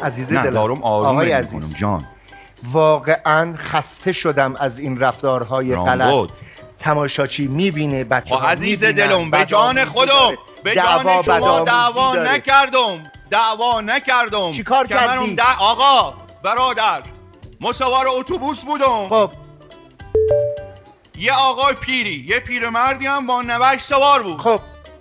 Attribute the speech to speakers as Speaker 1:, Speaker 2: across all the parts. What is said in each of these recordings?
Speaker 1: عزیز
Speaker 2: نه
Speaker 1: دلم،
Speaker 2: دارم آروم
Speaker 1: آقای
Speaker 2: میکنم
Speaker 1: عزیز،
Speaker 2: جان.
Speaker 1: واقعا خسته شدم از این رفتارهای غلط.
Speaker 2: رامبد
Speaker 1: تماشاچی میبینه، بچه ها
Speaker 2: عزیز
Speaker 1: میبینن،
Speaker 2: دلم به جان خودم، به جان شما دعوا نکردم، دعوا نکردم.
Speaker 1: چی کار کردی؟
Speaker 2: آقا برادر، ما سوار اتوبوس بودم.
Speaker 1: خب
Speaker 2: یه آقای پیری، یه پیرمردی هم با نوش سوار بود.
Speaker 1: خب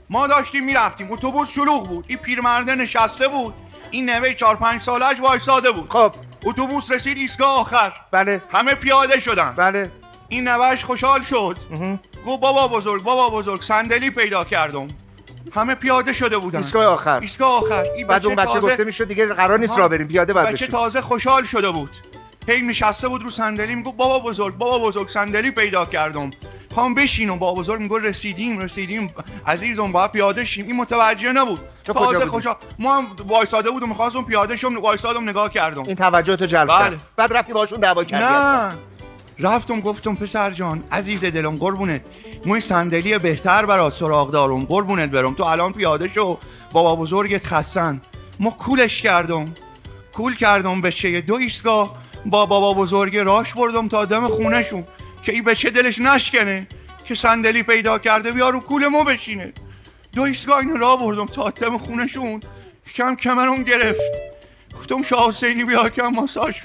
Speaker 2: ما داشتیم میرفتیم، اتوبوس شلوغ بود، این پیرمرده نشسته بود، این نوه 4-5 سالش وایساده بود.
Speaker 1: خب
Speaker 2: اتوبوس رسید ایستگاه آخر،
Speaker 1: بله
Speaker 2: همه پیاده شدن.
Speaker 1: بله
Speaker 2: این نوش خوشحال شد، گفت بابا بزرگ صندلی پیدا کردم. همه پیاده شده بودن
Speaker 1: ایستگاه آخر.
Speaker 2: این
Speaker 1: بعد اون بچه گفته میشد دیگه قرار نیست راه بریم، پیاده بعد
Speaker 2: بچه
Speaker 1: بشیم.
Speaker 2: تازه خوشحال شده بود، هی نشسته بود رو صندلی، میگفت بابا بزرگ صندلی پیدا کردم، خوام بشینم. بابا بزرگ میگفت رسیدیم عزیزم، باید پیاده شیم. این متوجه نبود، تازه خوشحال. ما هم وایساده بودم، می‌خواستم پیاده شم، وایسادم نگاه کردم،
Speaker 1: این توجه تو جلب کرد. بعد رفتی باشون دعوا کردی؟
Speaker 2: نه رفتم گفتم پسر جان عزیز دلم قربونت، ما صندلی بهتر برات سراغ دارم، قربونت برم، تو الان پیاده شو، بابا بزرگت خستن. ما کولش کردم بچه 2 ایستگاه با بابا بزرگ راش بردم تا دم خونه شون که این بچه دلش نشکنه که صندلی پیدا کرده بیا رو کول ما بشینه. 2 ایستگاه اینو راه بردم تا دم خونه شون، کمرم گرفت، گفتم شاه حسینی بیا کم ماساژ